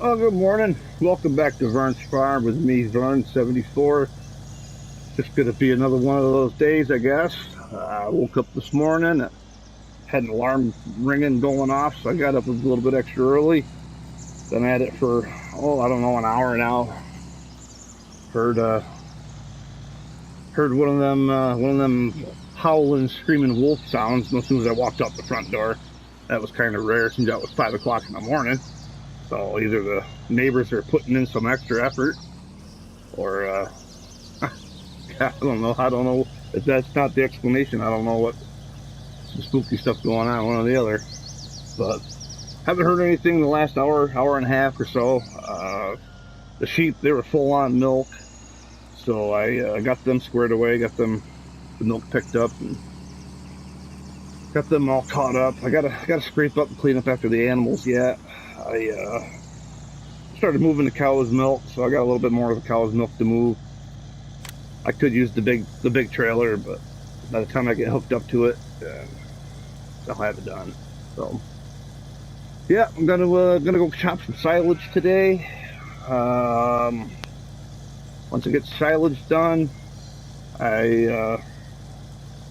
Oh, good morning. Welcome back to Verns Farm with me, Verns 74. Just going to be another one of those days, I guess. I woke up this morning, had an alarm ringing going off, so I got up a little bit extra early. Been at it for, I don't know, an hour now. Heard heard one of them howling, screaming wolf sounds as soon as I walked out the front door. That was kind of rare since that was 5 o'clock in the morning. So either the neighbors are putting in some extra effort, or I don't know if that's not the explanation. I don't know what the spooky stuff going on, one or the other. But haven't heard anything in the last hour and a half or so. The sheep, they were full on milk, so I got them squared away, got them the milk picked up, and got them all caught up. I gotta scrape up and clean up after the animals yet. I started moving the cow's milk, so I got a little bit more of the cow's milk to move. I could use the big trailer, but by the time I get hooked up to it, I'll have it done. So yeah, I'm gonna go chop some silage today. Um, Once I get silage done, I'm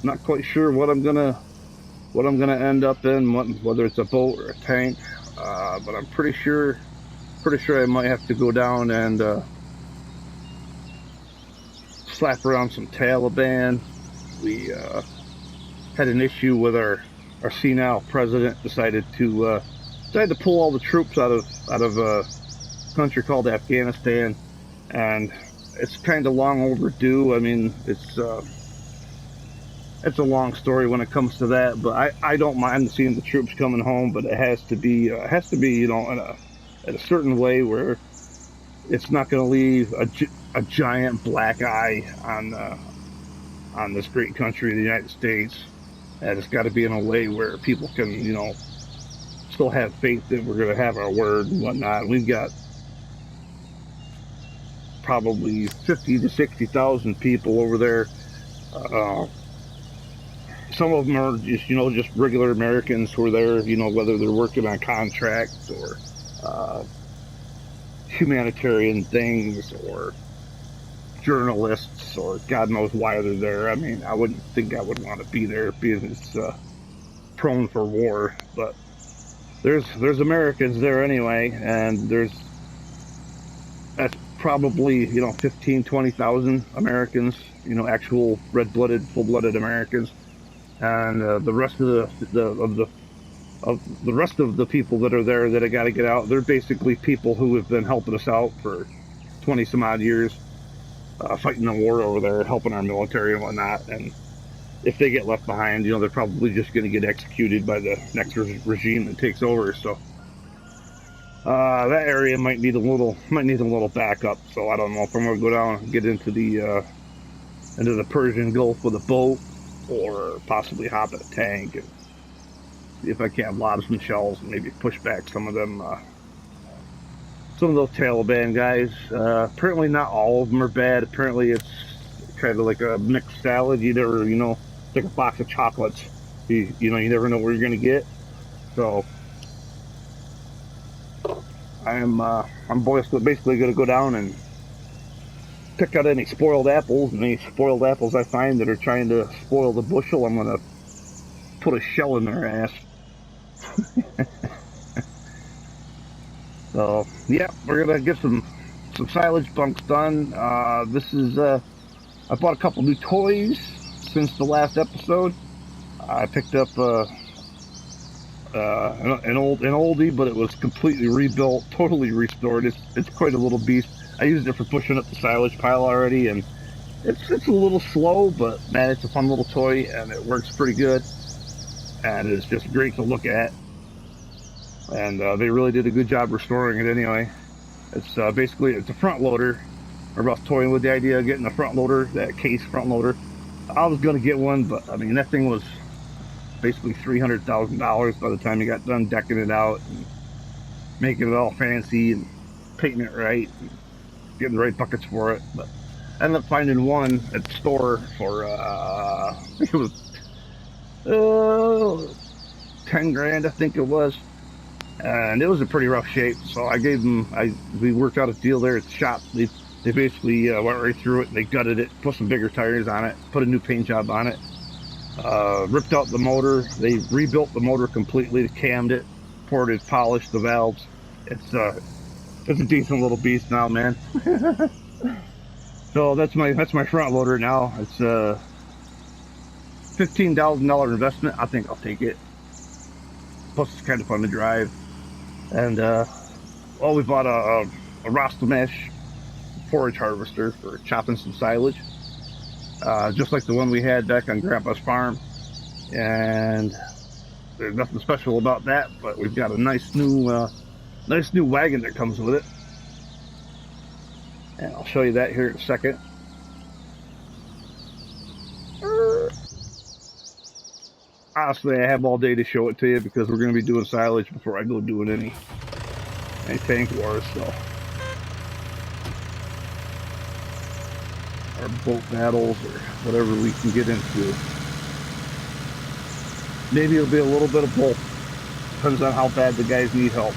not quite sure what I'm gonna end up in, whether it's a boat or a tank. But I'm pretty sure I might have to go down and slap around some Taliban. We had an issue with our senile president. Decided to pull all the troops out of a country called Afghanistan, and it's kind of long overdue. I mean, it's a long story when it comes to that, but I don't mind seeing the troops coming home, but it has to be in a certain way where it's not going to leave a giant black eye on this great country, the United States. And it's got to be in a way where people can, still have faith that we're going to have our word and whatnot. We've got probably 50 to 60,000 people over there. Uh, some of them are just regular Americans who are there, whether they're working on contracts or uh, humanitarian things or journalists or God knows why they're there. I mean, I wouldn't think I would want to be there being it's prone for war, but there's Americans there anyway, and that's probably 15 20,000 Americans, actual red-blooded, full-blooded Americans, and the rest of the people that are there that I got to get out, they're basically people who have been helping us out for 20 some odd years, fighting the war over there, helping our military and whatnot. And if they get left behind, they're probably just going to get executed by the next regime that takes over. So that area might need a little backup. So I don't know if I'm going to go down and get into the Persian Gulf with a boat, or possibly hop in a tank and see if I can't lob some shells and maybe push back some of them. Some of those Taliban guys. Apparently, not all of them are bad. Apparently, it's kind of like a mixed salad. You never, like a box of chocolates. You never know where you're gonna get. So I'm basically gonna go down and pick out any spoiled apples, and any spoiled apples I find that are trying to spoil the bushel, I'm gonna put a shell in their ass. So yeah, we're gonna get some silage bunks done. I bought a couple new toys since the last episode. I picked up an oldie, but it was completely rebuilt, totally restored. It's quite a little beast. I used it for pushing up the silage pile already, and it's a little slow, but man, it's a fun little toy, and it works pretty good, and it's just great to look at. And they really did a good job restoring it anyway. It's basically it's a front loader. I was toying with the idea of getting a front loader, that case front loader. I was going to get one, but I mean that thing was basically $300,000 by the time you got done decking it out and making it all fancy and painting it right and getting the right buckets for it. But I ended up finding one at the store for I think it was 10 grand, I think it was. and it was in pretty rough shape. So I gave them, we worked out a deal there at the shop. They basically went right through it and they gutted it, put some bigger tires on it, put a new paint job on it, ripped out the motor. They rebuilt the motor completely, cammed it, ported, polished the valves. It's a decent little beast now, man. So that's my front loader now. It's a $15,000 investment. I think I'll take it. Plus, it's kind of fun to drive. And we bought a Rostomesh forage harvester for chopping some silage, just like the one we had back on Grandpa's farm. And there's nothing special about that, but we've got a nice new wagon that comes with it. And I'll show you that here in a second. Honestly, I have all day to show it to you because we're going to be doing silage before I go doing any tank wars, so. Or boat battles or whatever we can get into. Maybe it'll be a little bit of both. Depends on how bad the guys need help.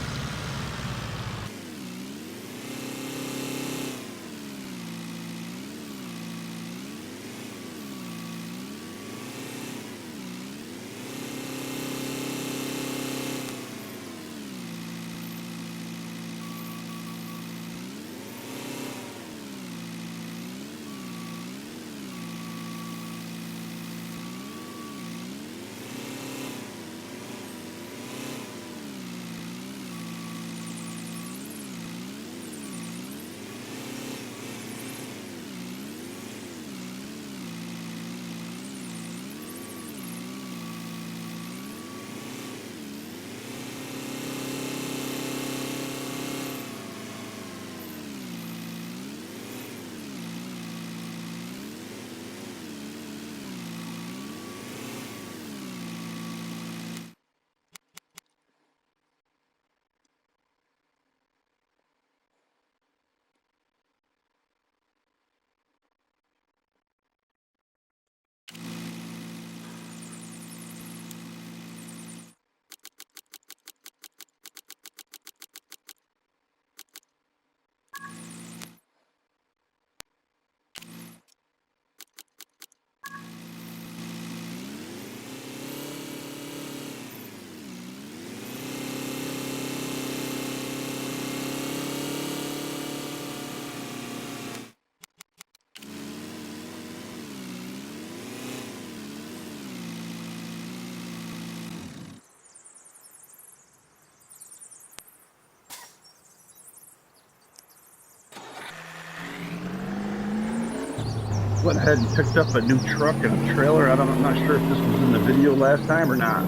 Went ahead and picked up a new truck and a trailer. I'm not sure if this was in the video last time or not,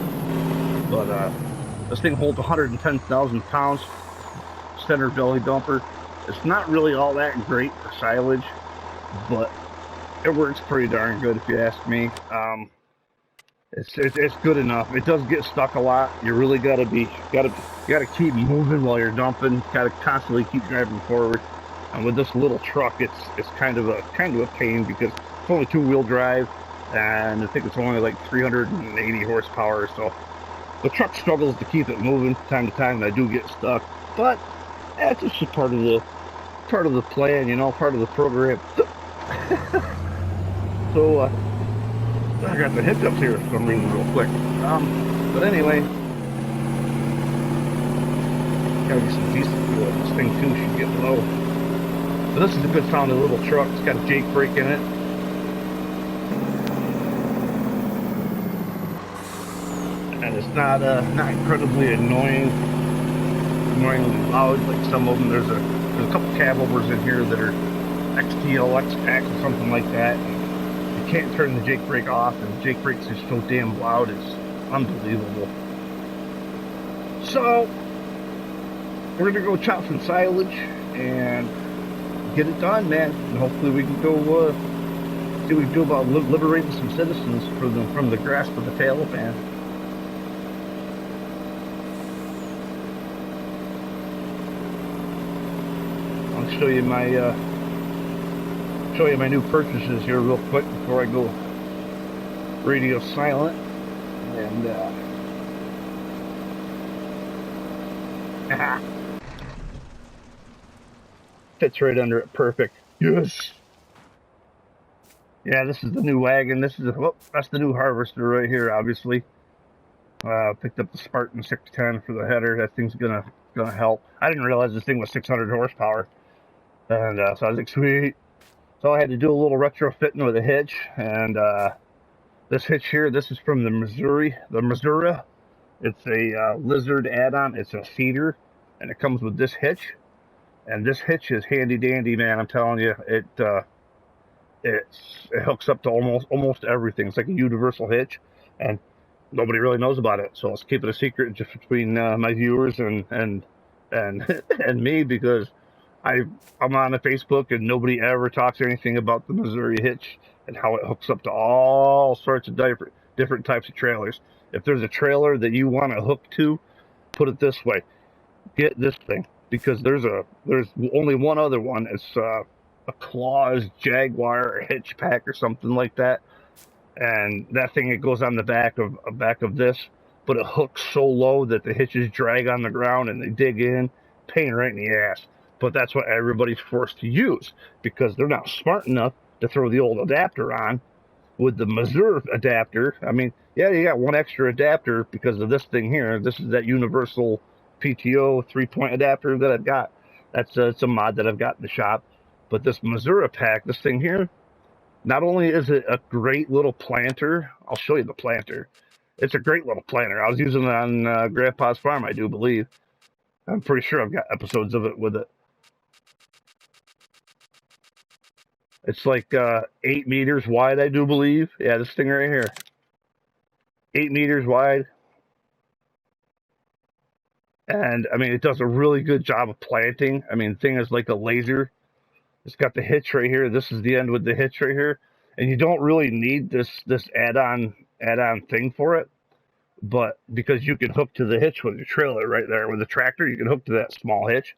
but this thing holds 110,000 pounds, center belly dumper. It's not really all that great for silage, but it works pretty darn good if you ask me. It's good enough. It does get stuck a lot. You really gotta keep moving while you're dumping. Gotta constantly keep driving forward. And with this little truck, it's kind of a pain because it's only 2-wheel drive, and I think it's only like 380 horsepower. So the truck struggles to keep it moving from time to time, and I do get stuck. But that's just part of the plan, you know, part of the program. So I got the hiccups here for some reason real quick. But anyway, gotta get some decent fuel. This thing too should get low. But this is a good sounding little truck. It's got a Jake brake in it. And it's not incredibly annoyingly loud like some of them. There's a couple cab overs in here that are XTLX packs or something like that. And you can't turn the Jake brake off, and the Jake brakes are so damn loud, it's unbelievable. So we're gonna go chop some silage and get it done, man, and hopefully we can go see what we can do about liberating some citizens from the grasp of the Taliban. I'll show you my new purchases here real quick before I go radio silent. And Fits right under it, perfect. Yes. Yeah, this is the new wagon. This is that's the new harvester right here. Obviously, picked up the Spartan 610 for the header. That thing's gonna help. I didn't realize this thing was 600 horsepower, and so I was like, sweet. So I had to do a little retrofitting with a hitch, and this hitch here, this is from the Missouri. It's a Lizard add-on. It's a cedar, and it comes with this hitch. And this hitch is handy dandy, man. I'm telling you, it hooks up to almost everything. It's like a universal hitch, and nobody really knows about it. So let's keep it a secret just between my viewers and and me, because I'm on the Facebook and nobody ever talks anything about the Missouri hitch and how it hooks up to all sorts of different types of trailers. If there's a trailer that you want to hook to, put it this way: get this thing, because there's only one other one. It's a Claws Jaguar or hitch pack or something like that, and that thing, it goes on the back of this, but it hooks so low that the hitches drag on the ground and they dig in, pain right in the ass. But that's what everybody's forced to use, because they're not smart enough to throw the old adapter on. With the Missouri adapter, I mean, yeah, you got one extra adapter because of this thing here. This is that universal PTO 3-point adapter that I've got. It's a mod that I've got in the shop. But this Missouri pack, this thing here, not only is it a great little planter, I'll show you the planter. It's a great little planter. I was using it on Grandpa's farm, I do believe. I'm pretty sure I've got episodes of it with it. It's like 8 meters wide, I do believe. Yeah, this thing right here. 8 meters wide. And, I mean, it does a really good job of planting. I mean, the thing is like a laser. It's got the hitch right here. This is the end with the hitch right here. And you don't really need this add-on thing for it. But because you can hook to the hitch with your trailer right there. With the tractor, you can hook to that small hitch.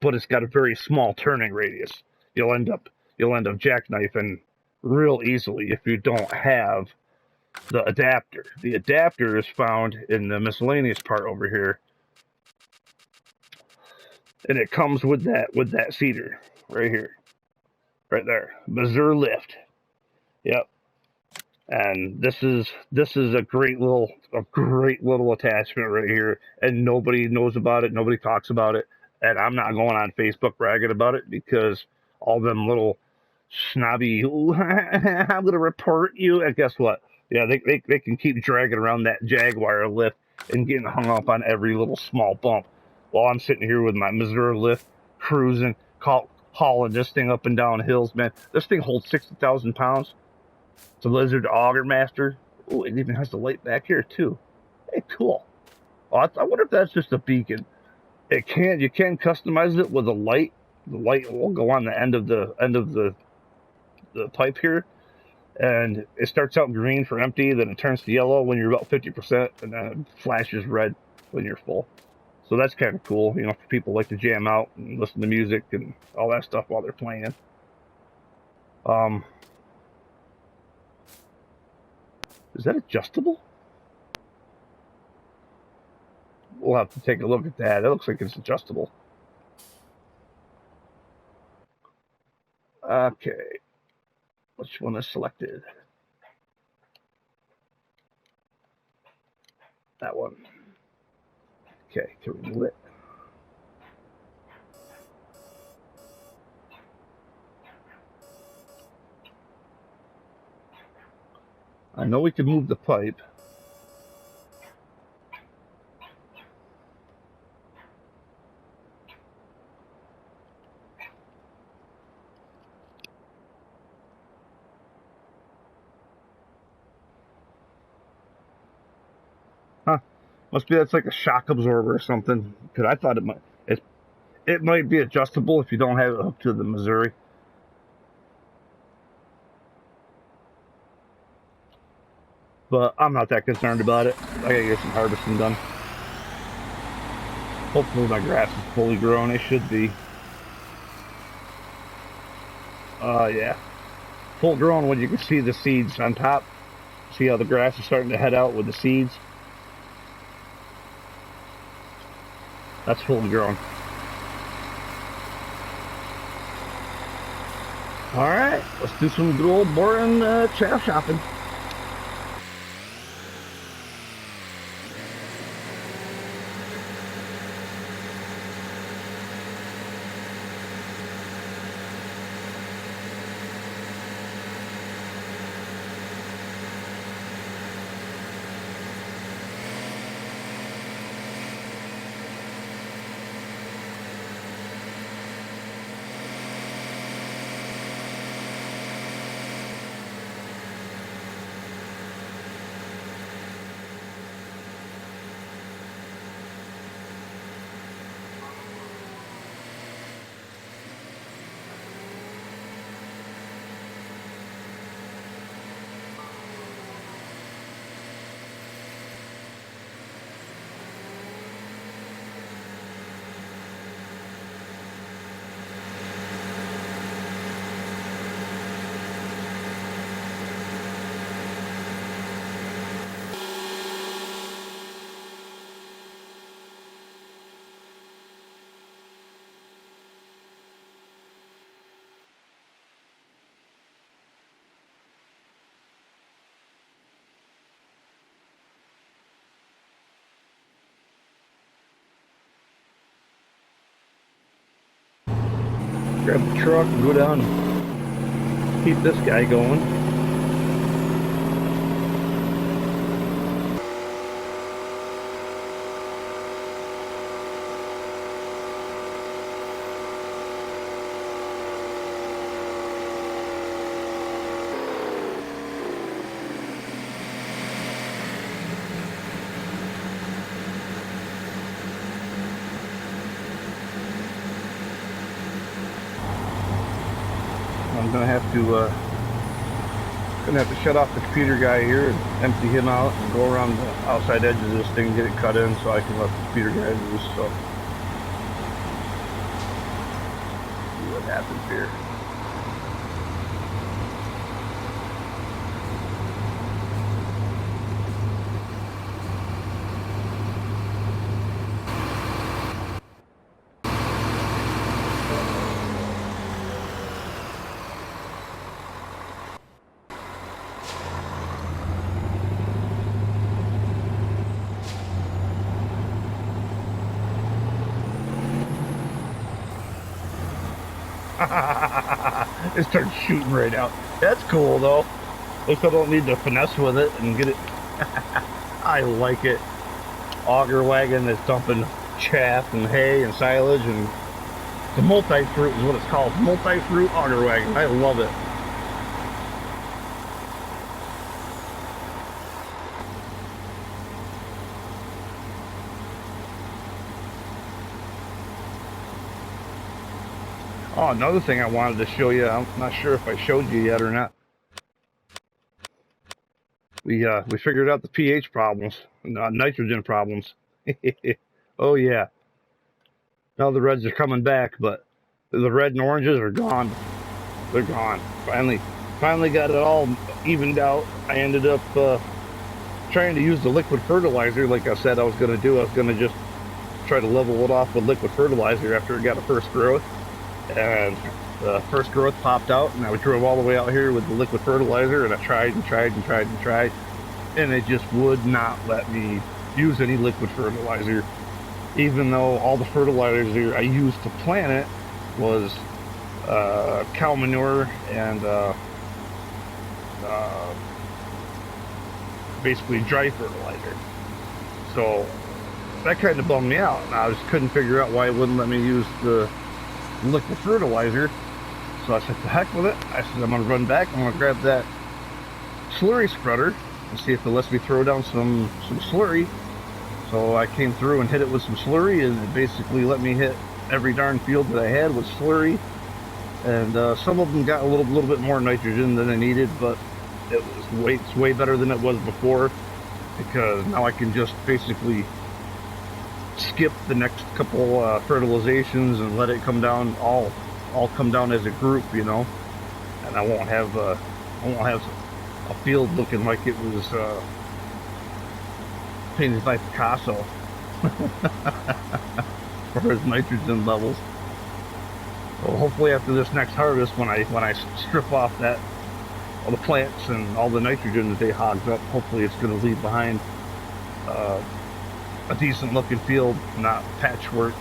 But it's got a very small turning radius. You'll end up jackknifing real easily if you don't have the adapter. The adapter is found in the miscellaneous part over here, and it comes with that cedar right here, right there, Missouri lift. Yep. And this is a great little attachment right here, and nobody knows about it. Nobody talks about it, and I'm not going on Facebook bragging about it, because all them little snobby, I'm gonna report you. And guess what? Yeah, they can keep dragging around that Jaguar lift and getting hung up on every little small bump, while I'm sitting here with my Missouri lift cruising, hauling this thing up and down hills. Man, this thing holds 60,000 pounds. It's a Lizard Auger Master. Oh, it even has the light back here too. Hey, cool. Oh, I wonder if that's just a beacon. You can customize it with a light. The light will go on the end of the pipe here, and it starts out green for empty, then it turns to yellow when you're about 50%, and then it flashes red when you're full. So that's kind of cool, for people like to jam out and listen to music and all that stuff while they're playing. Is that adjustable? We'll have to take a look at that. It looks like it's adjustable. Okay. Which one is selected? That one. Okay, can we move it? I know we can move the pipe. Huh. Must be that's like a shock absorber or something. Because I thought it might be adjustable if you don't have it hooked to the Missouri. But I'm not that concerned about it. I gotta get some harvesting done. Hopefully my grass is fully grown. It should be. Yeah. Full grown when you can see the seeds on top. See how the grass is starting to head out with the seeds? That's fully grown. All right, let's do some good old boring chaff shopping. Grab the truck and go down and keep this guy going. I'm gonna have to shut off the computer guy here and empty him out and go around the outside edge of this thing and get it cut in so I can let the computer guy loose. So see what happens here. It starts shooting right out. That's cool though. At least I don't need to finesse with it and get it. I like it. Auger wagon that's dumping chaff and hay and silage, and the multi-fruit is what it's called. Multi-fruit auger wagon. I love it. Oh, another thing I wanted to show you. I'm not sure if I showed you yet or not. We figured out the pH problems, nitrogen problems. Oh yeah. Now the reds are coming back, but the red and oranges are gone. They're gone. Finally got it all evened out. I ended up trying to use the liquid fertilizer like I said I was going to do. I was going to just try to level it off with liquid fertilizer after it got a first growth. And the first growth popped out, and I drove all the way out here with the liquid fertilizer, and I tried and tried and tried and tried, and it just would not let me use any liquid fertilizer, even though all the fertilizer I used to plant it was cow manure and basically dry fertilizer. So that kind of bummed me out, and I just couldn't figure out why it wouldn't let me use the liquid fertilizer. So I said, the heck with it. I said, I'm going to run back. I'm going to grab that slurry spreader and see if it lets me throw down some slurry. So I came through and hit it with some slurry, and it basically let me hit every darn field that I had with slurry. And some of them got a little bit more nitrogen than I needed, but it's way better than it was before, because now I can just basically skip the next couple fertilizations and let it come down all come down as a group, you know, and I won't have a field looking like it was painted by Picasso. far as nitrogen levels. So hopefully after this next harvest, when I strip off that all the plants and all the nitrogen that they hogged up, hopefully it's going to leave behind a decent looking field, not patchwork.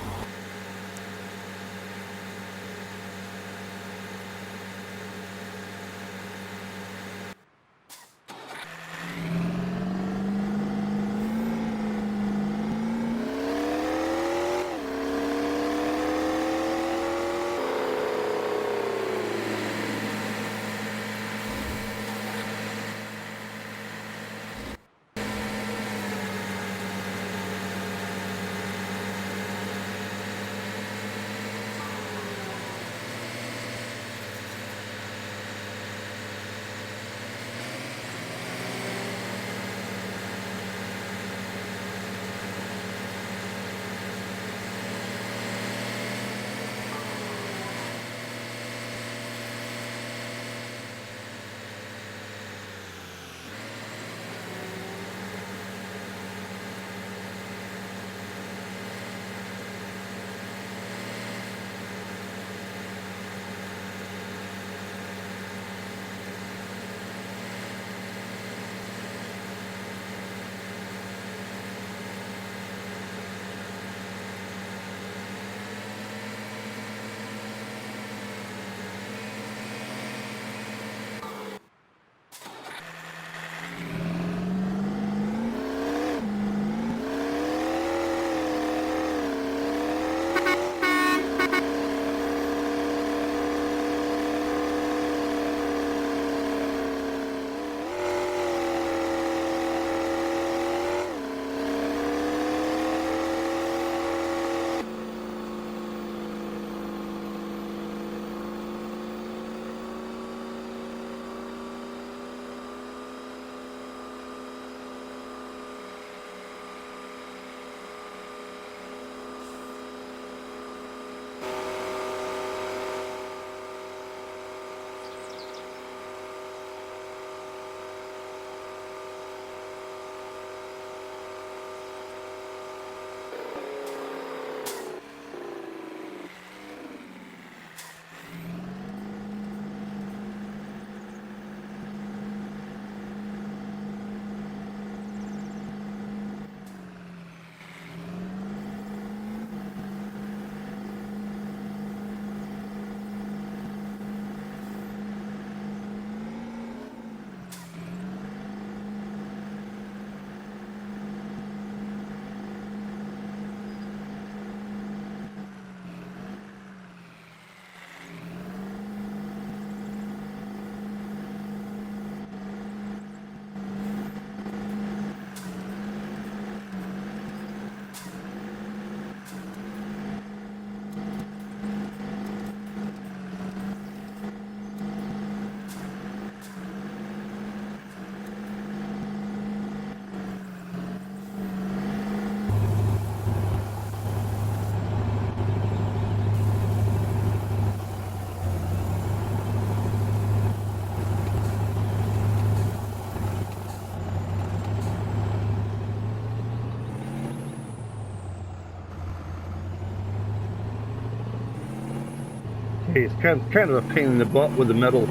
Hey, it's kind of a pain in the butt with the middle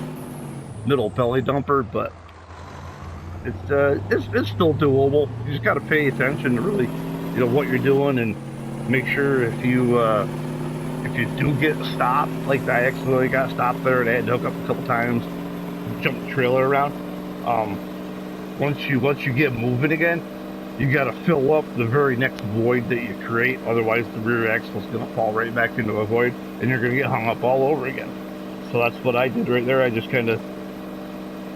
belly dumper, but it's still doable. You just got to pay attention to really, what you're doing, and make sure if you do get stopped, like I accidentally got stopped there and I had to hook up a couple times, jump the trailer around. Once you get moving again, you got to fill up the very next void that you create. Otherwise, the rear axle is going to fall right back into a void, and you're going to get hung up all over again. So that's what I did right there. I just kind of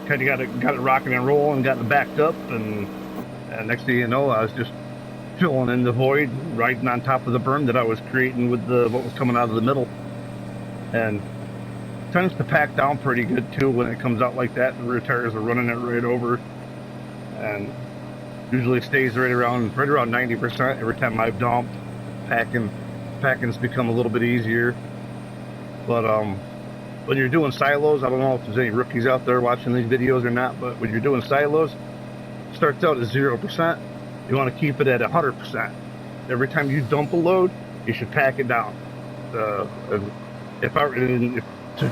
got it rocking and rolling, got it backed up, and next thing you know, I was just filling in the void, riding on top of the berm that I was creating with what was coming out of the middle. And it tends to pack down pretty good too when it comes out like that. The rear tires are running it right over, and usually stays right around 90% every time I've dumped. Packing's become a little bit easier. But when you're doing silos, I don't know if there's any rookies out there watching these videos or not, but when you're doing silos, it starts out at 0%. You want to keep it at 100%. Every time you dump a load, you should pack it down. If I if,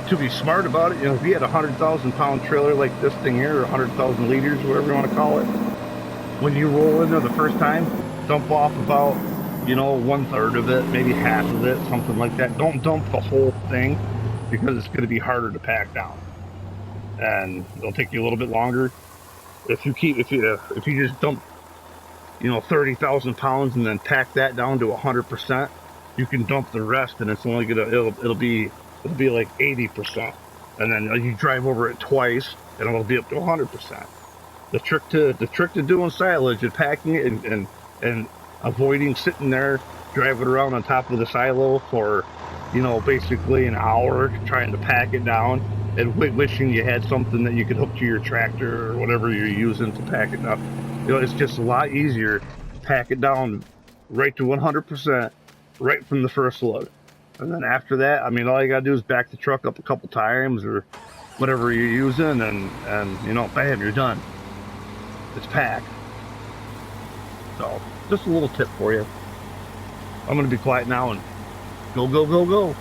to be smart about it, if you had a 100,000 pound trailer like this thing here, or 100,000 liters, whatever you want to call it, when you roll in there the first time, dump off about 1/3 of it, maybe half of it, something like that. Don't dump the whole thing because it's going to be harder to pack down, and it'll take you a little bit longer. If you just dump 30,000 pounds and then pack that down to 100%, you can dump the rest, and it's only it'll be like 80%, and then you drive over it twice, and it'll be up to 100%. The trick to doing silage and packing it and avoiding sitting there driving around on top of the silo for basically an hour trying to pack it down and wishing you had something that you could hook to your tractor or whatever you're using to pack it down. It's just a lot easier to pack it down right to 100% right from the first load. And then after that, I mean, all you gotta do is back the truck up a couple times or whatever you're using, and bam, you're done. It's packed. So, just a little tip for you. I'm going to be quiet now and go, go, go, go.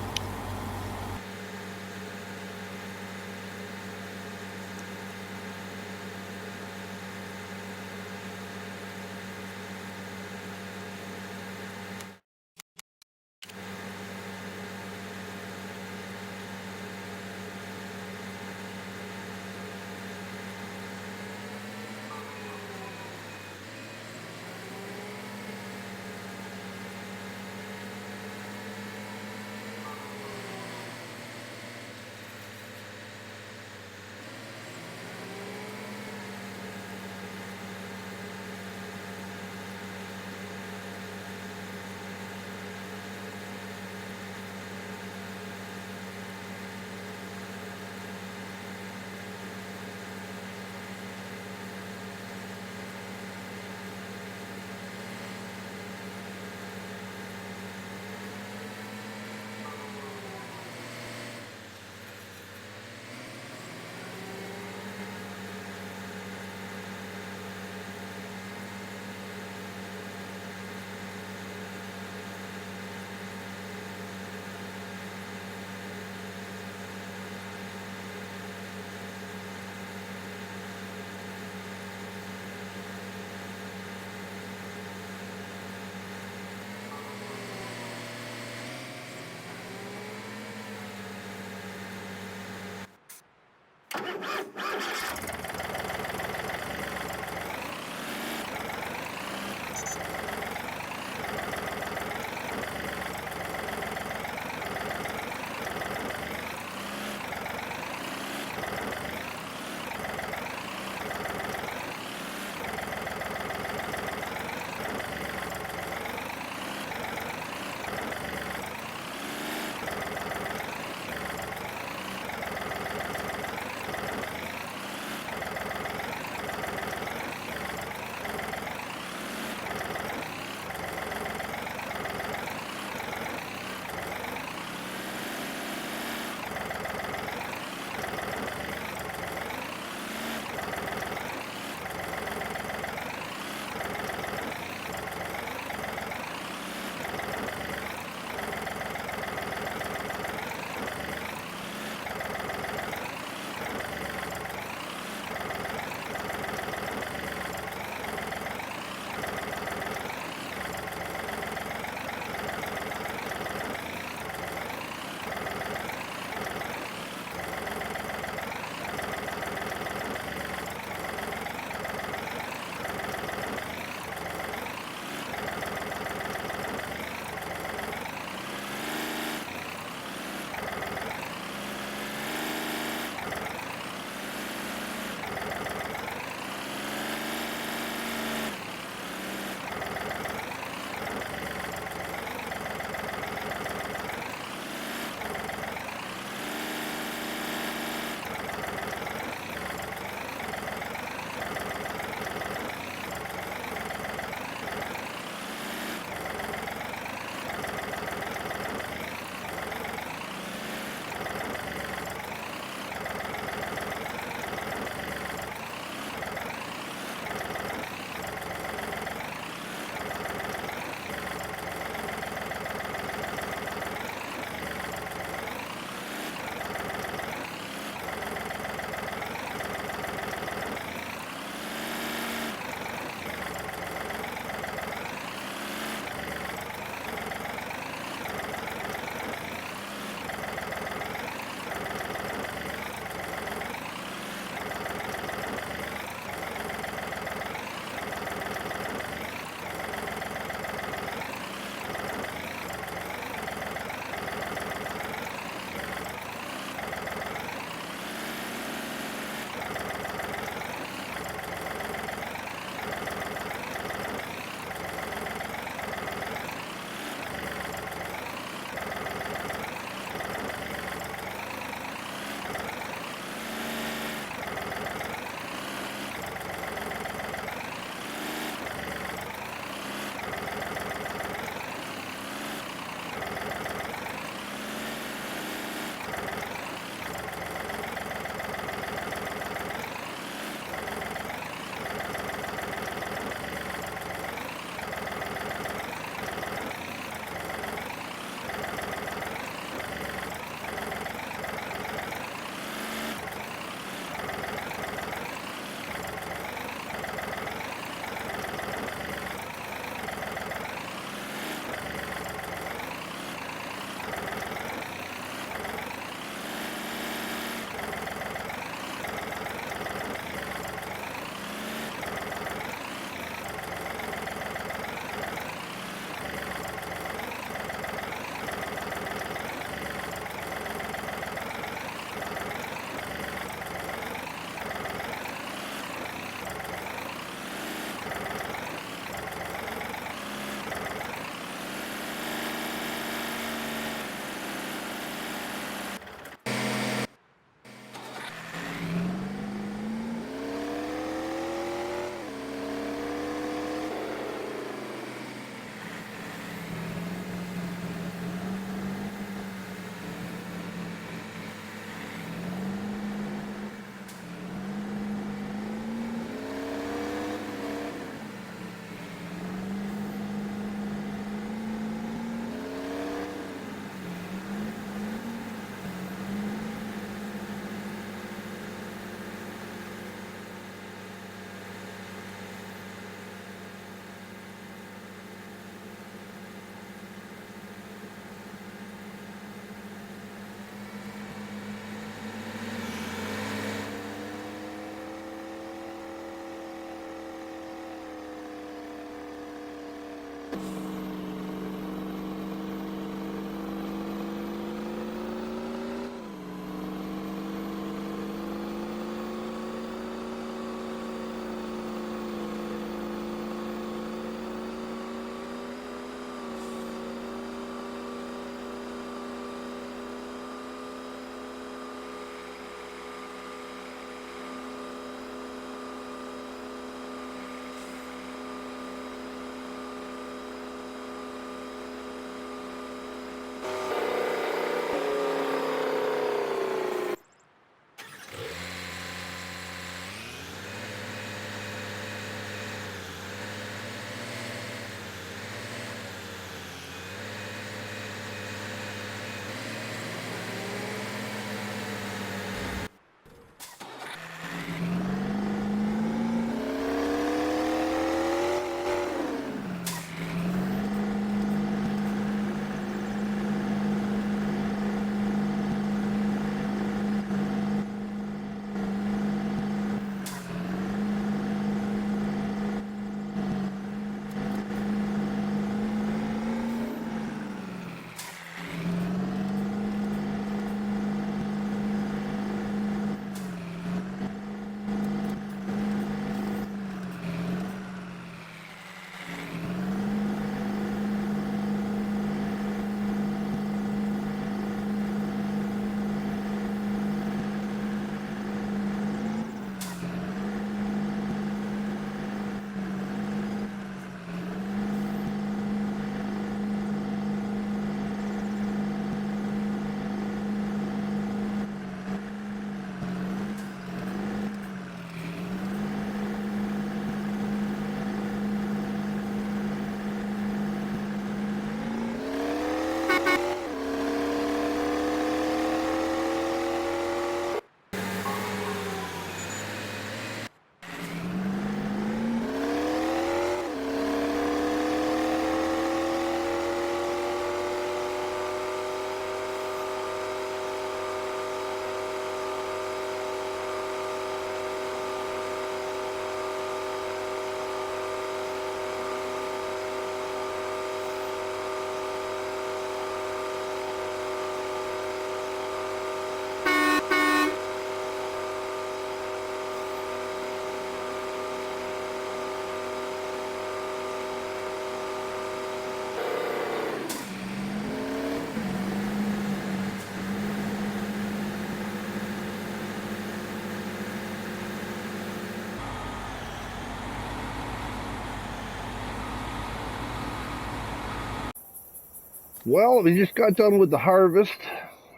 Well, we just got done with the harvest,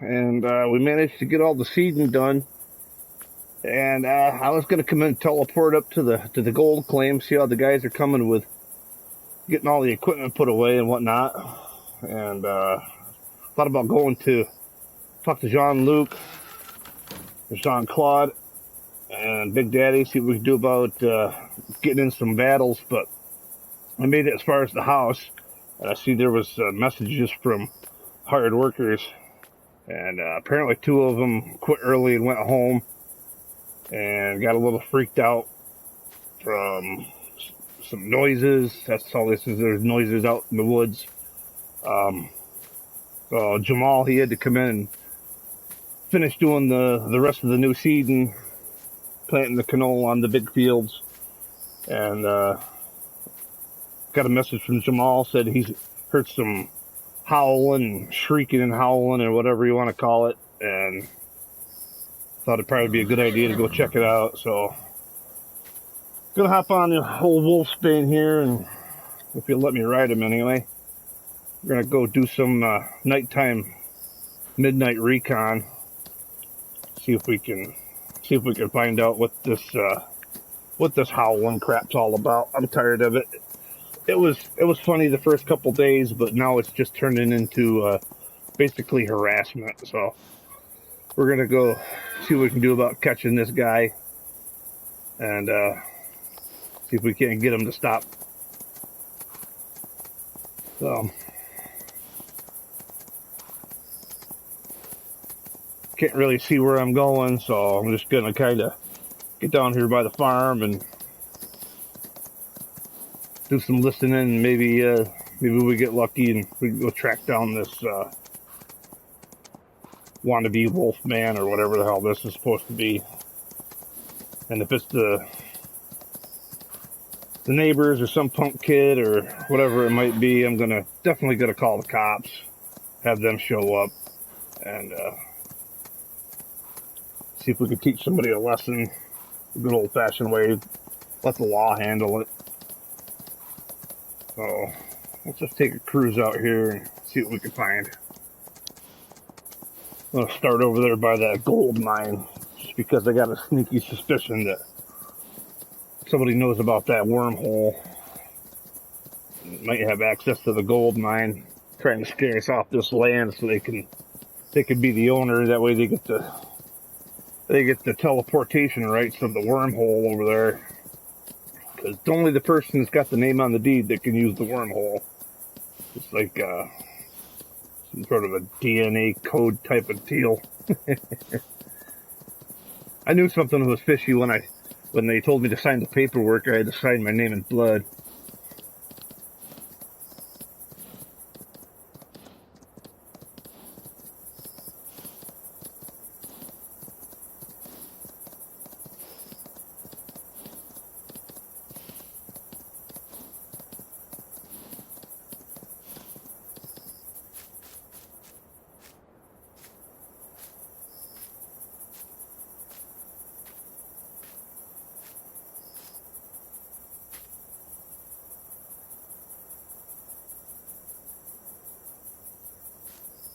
and we managed to get all the seeding done. And I was going to come in and teleport up to the gold claim, see how the guys are coming with getting all the equipment put away and whatnot. And thought about going to talk to Jean-Luc, or Jean-Claude, and Big Daddy, see what we can do about getting in some battles. But I made it as far as the house, and I see there was messages from hired workers, and apparently 2 of them quit early and went home and got a little freaked out from some noises. That's all this is. There's noises out in the woods. So Jamal, he had to come in and finish doing the rest of the new seeding, planting the canola on the big fields. And got a message from Jamal, said he's heard some howling, shrieking and howling, or whatever you want to call it, and thought it'd probably be a good idea to go check it out. So gonna hop on the whole Wolfsbane here, and if you'll let me ride him anyway, we're gonna go do some nighttime midnight recon, see if we can find out what this howling crap's all about. I'm tired of it. It was funny the first couple days, but now it's just turning into basically harassment. So we're gonna go see what we can do about catching this guy, and see if we can't get him to stop. So can't really see where I'm going, so I'm just gonna kind of get down here by the farm and do some listening, and maybe we get lucky and we can go track down this wannabe wolf man, or whatever the hell this is supposed to be. And if it's the neighbors or some punk kid or whatever it might be, I'm definitely gonna call the cops, have them show up, and see if we can teach somebody a lesson the good old-fashioned way. Let the law handle it. So let's just take a cruise out here and see what we can find. I'm gonna start over there by that gold mine, just because I got a sneaky suspicion that somebody knows about that wormhole. Might have access to the gold mine, trying to scare us off this land so they can be the owner. That way they get the teleportation rights of the wormhole over there. Because only the person that's got the name on the deed that can use the wormhole. It's like some sort of a DNA code type of deal. I knew something was fishy when they told me to sign the paperwork. I had to sign my name in blood.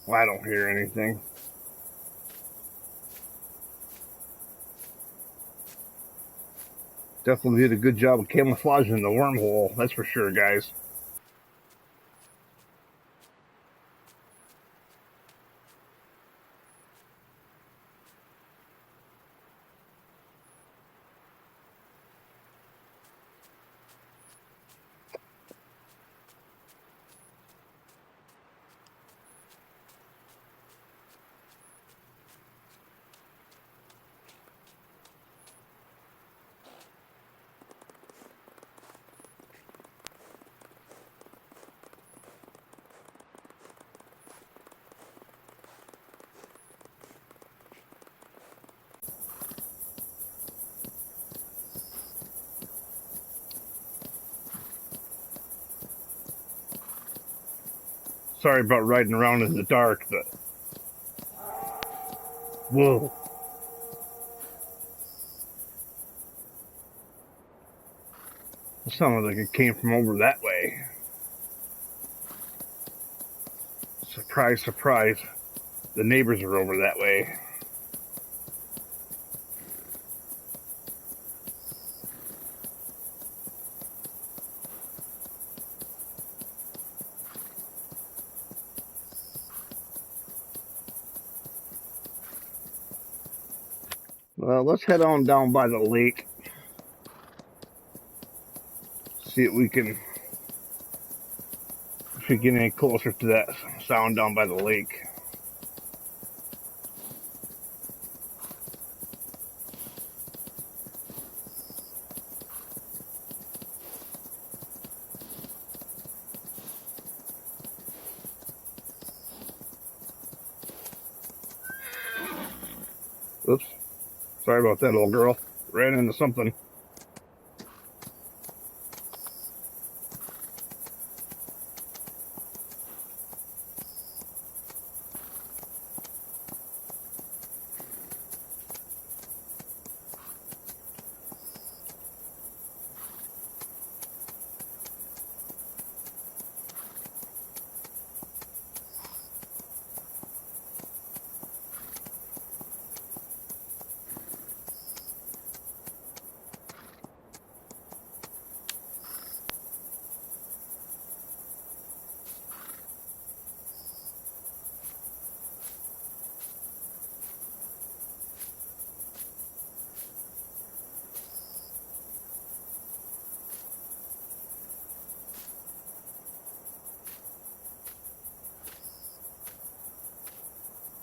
Well, I don't hear anything. Definitely did a good job of camouflaging the wormhole, that's for sure, guys. Sorry about riding around in the dark, but whoa. It sounded like it came from over that way. Surprise, surprise. The neighbors are over that way. Well, let's head on down by the lake. See if we can get any closer to that sound down by the lake. Oops. Sorry about that, old girl. Ran into something.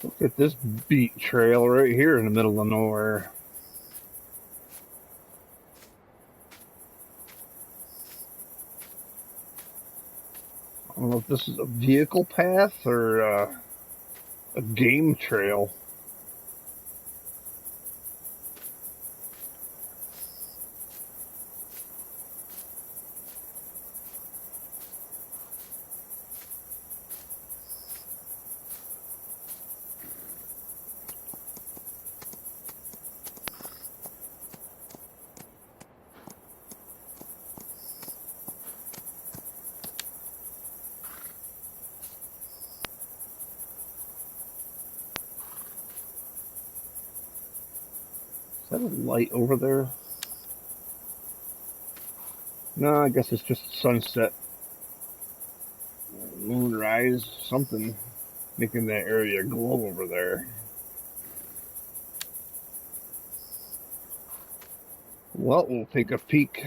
Look at this beat trail right here in the middle of nowhere. I don't know if this is a vehicle path or a game trail. Is that a light over there? No, I guess it's just sunset. Moonrise, something making that area glow over there. Well, we'll take a peek.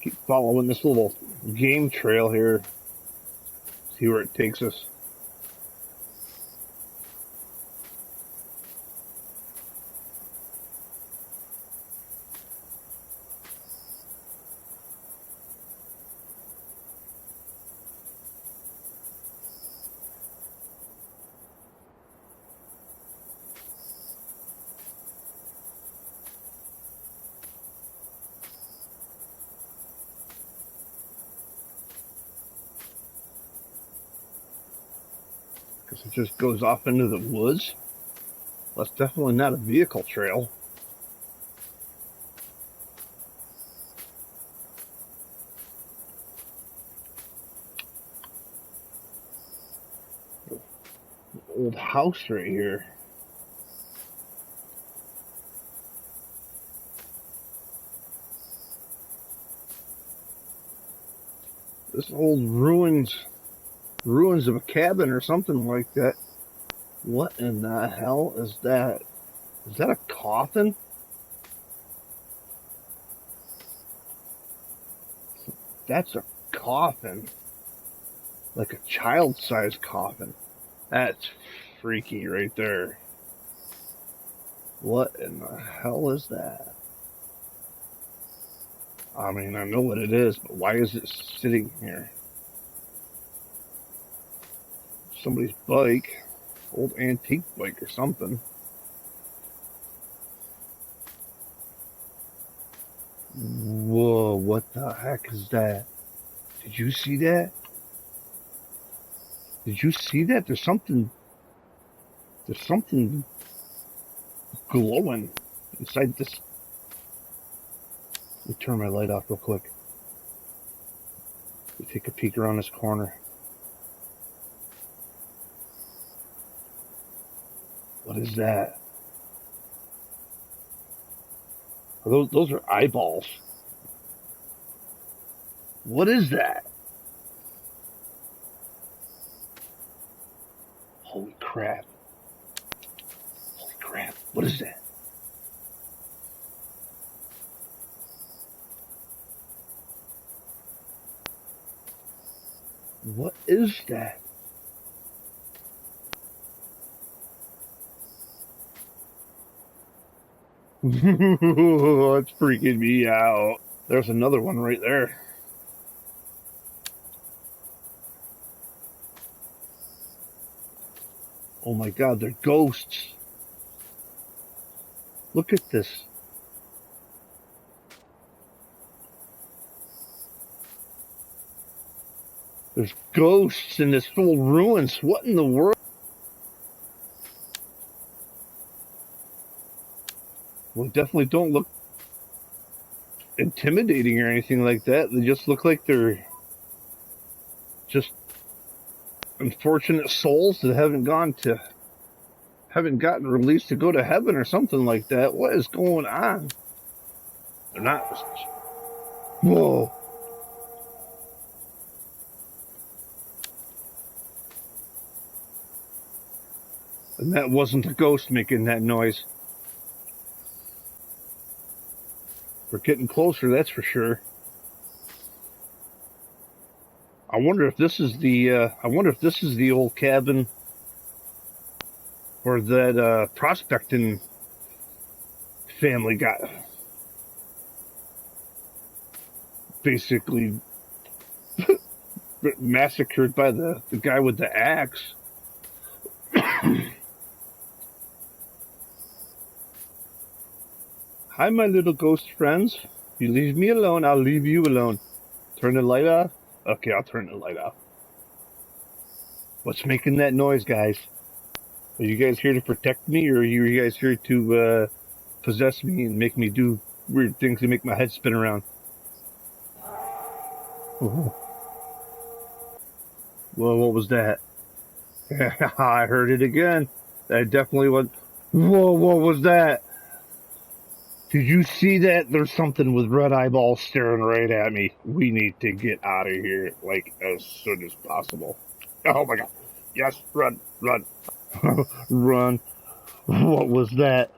Keep following this little game trail here. See where it takes us. Because it just goes off into the woods. Well, that's definitely not a vehicle trail. Old house right here. This old ruins of a cabin or something like that. What in the hell is that? Is that a coffin? That's a coffin. Like a child-sized coffin. That's freaky right there. What in the hell is that? I mean, I know what it is, but why is it sitting here? Somebody's bike. Old antique bike or something. Whoa, what the heck is that? Did you see that? Did you see that? There's something glowing inside this Let me turn my light off real quick. Let me take a peek around this corner. What is that? Those are eyeballs. What is that? Holy crap. Holy crap. What is that? What is that? It's freaking me out. There's another one right there. Oh my god, they're ghosts. Look at this. There's ghosts in this whole ruins. What in the world? Well, definitely don't look intimidating or anything like that. They just look like they're just unfortunate souls that haven't gotten released to go to heaven or something like that. What is going on? They're not. Whoa. And that wasn't a ghost making that noise. We're getting closer, that's for sure. I wonder if this is the old cabin where that prospecting family got basically massacred by the guy with the axe. Hi, my little ghost friends. If you leave me alone, I'll leave you alone. Turn the light off? Okay, I'll turn the light off. What's making that noise, guys? Are you guys here to protect me, or are you guys here to possess me and make me do weird things to make my head spin around? Oh. Well, what was that? I heard it again. That definitely was... Whoa, what was that? Did you see that? There's something with red eyeballs staring right at me. We need to get out of here, like, as soon as possible. Oh my god. Yes, run, run. Run. What was that?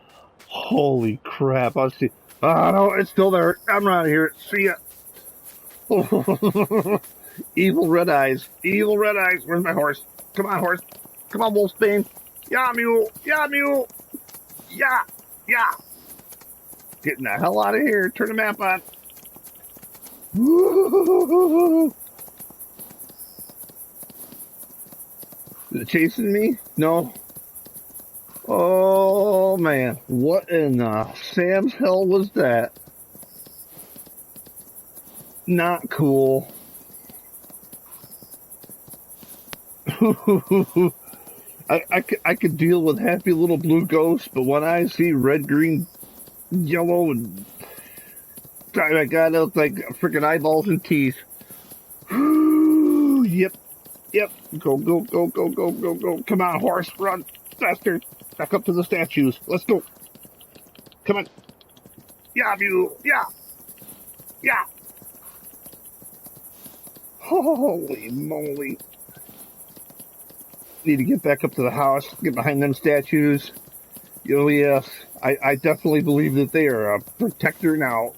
Holy crap. I see. Oh no, it's still there. I'm out of here. See ya. Evil red eyes. Evil red eyes. Where's my horse? Come on, horse. Come on, Wolfsbane. Yeah, mule. Yeah, mule. Yeah. Yeah. Getting the hell out of here. Turn the map on. Woo-hoo-hoo-hoo-hoo. Is it chasing me? No. Oh, man. What in Sam's hell was that? Not cool. I could deal with happy little blue ghosts, but when I see red, green, yellow, and my god, it looks like freaking eyeballs and teeth. Yep. Yep. Go, go, go, go, go, go, go. Come on, horse. Run. Faster. Back up to the statues. Let's go. Come on. Yeah, mule. Yeah. Yeah. Holy moly. Need to get back up to the house. Get behind them statues. Oh, yes. I definitely believe that they are a protector now.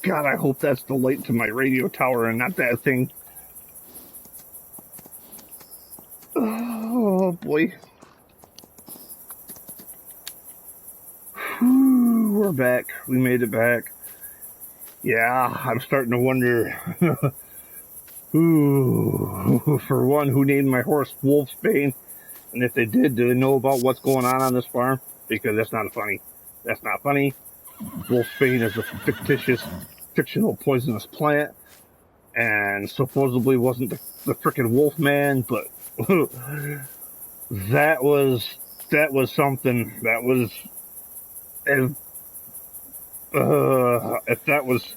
God, I hope that's the light to my radio tower and not that thing. Oh, boy. Whew, we're back. We made it back. Yeah, I'm starting to wonder. Ooh, for one, who named my horse Wolfsbane? And if they did, do they know about what's going on this farm? Because that's not funny. That's not funny. Wolfsbane is a fictional poisonous plant, and supposedly wasn't the frickin' wolf man, but that was something. That was And if that was,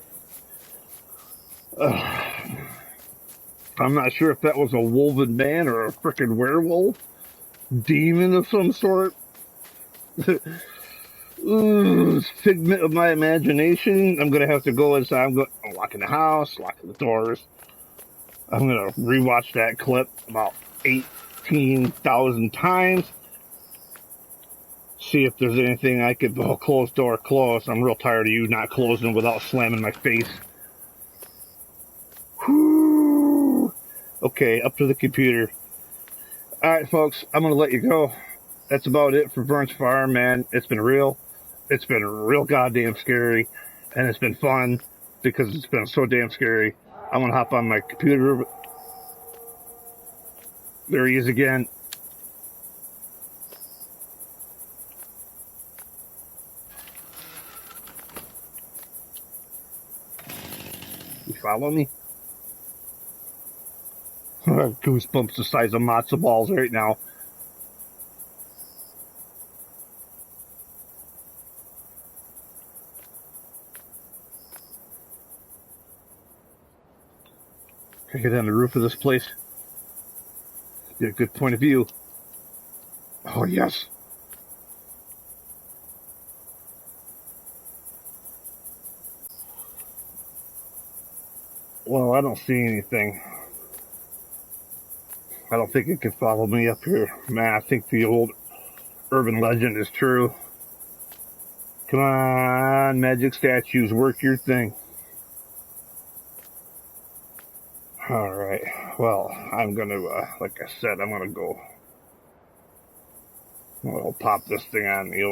I'm not sure if that was a woven man or a frickin' werewolf, demon of some sort. Ooh, figment of my imagination. I'm gonna have to go inside. I'm locking the house, locking the doors. I'm gonna rewatch that clip about 18,000 times. See if there's anything I could, close door, close. I'm real tired of you not closing without slamming my face. Whew. Okay, up to the computer. Alright, folks, I'm gonna let you go. That's about it for Verns Farm, man. It's been real. It's been real goddamn scary. And it's been fun because it's been so damn scary. I'm gonna hop on my computer. There he is again. You follow me? Goosebumps the size of matzo balls right now. Can I get on the roof of this place? Get a good point of view. Oh, yes. Well, I don't see anything. I don't think it can follow me up here. Man, I think the old urban legend is true. Come on, magic statues, work your thing. Alright, well, I'm gonna, like I said, I'm gonna go. I'll pop this thing on the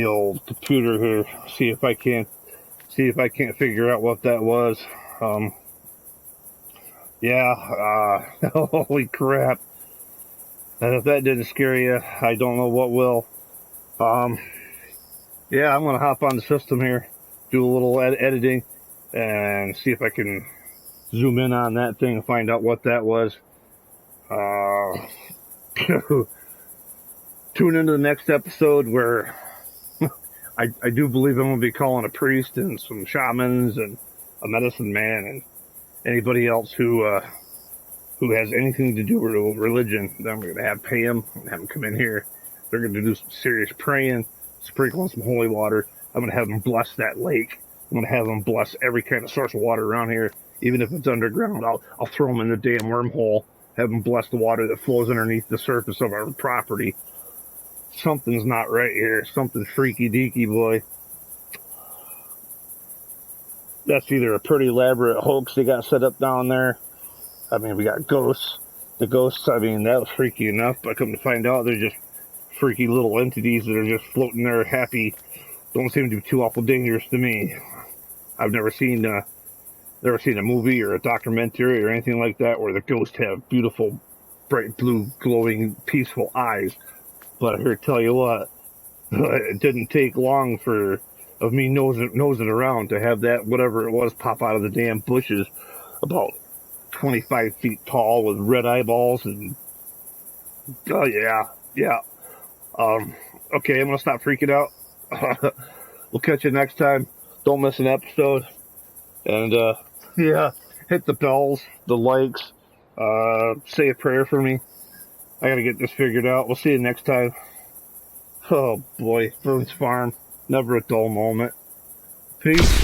old computer here, see if I can't figure out what that was. Yeah, holy crap. And if that didn't scare you, I don't know what will. Yeah, I'm gonna hop on the system here, do a little editing, and see if I can zoom in on that thing and find out what that was. Tune into the next episode where I do believe I'm going to be calling a priest and some shamans and a medicine man and anybody else who has anything to do with religion. Then I'm going to pay them and have them come in here. They're going to do some serious praying, sprinkle some holy water. I'm going to have them bless that lake. I'm going to have them bless every kind of source of water around here, even if it's underground. I'll throw them in the damn wormhole, have them bless the water that flows underneath the surface of our property. Something's not right here. Something's freaky deaky, boy. That's either a pretty elaborate hoax they got set up down there. I mean, we got ghosts. The ghosts, I mean, that was freaky enough, but come to find out they're just freaky little entities that are just floating there happy. Don't seem to be too awful dangerous to me. I've never seen a movie or a documentary or anything like that where the ghosts have beautiful, bright blue, glowing, peaceful eyes. But I hear tell you what, it didn't take long of me nosing around to have that, whatever it was, pop out of the damn bushes, about 25 feet tall with red eyeballs and, oh yeah. Okay, I'm gonna stop freaking out. We'll catch you next time. Don't miss an episode. And, yeah, hit the bells, the likes, say a prayer for me. I gotta get this figured out. We'll see you next time. Oh boy, Verns Farm. Never a dull moment. Peace.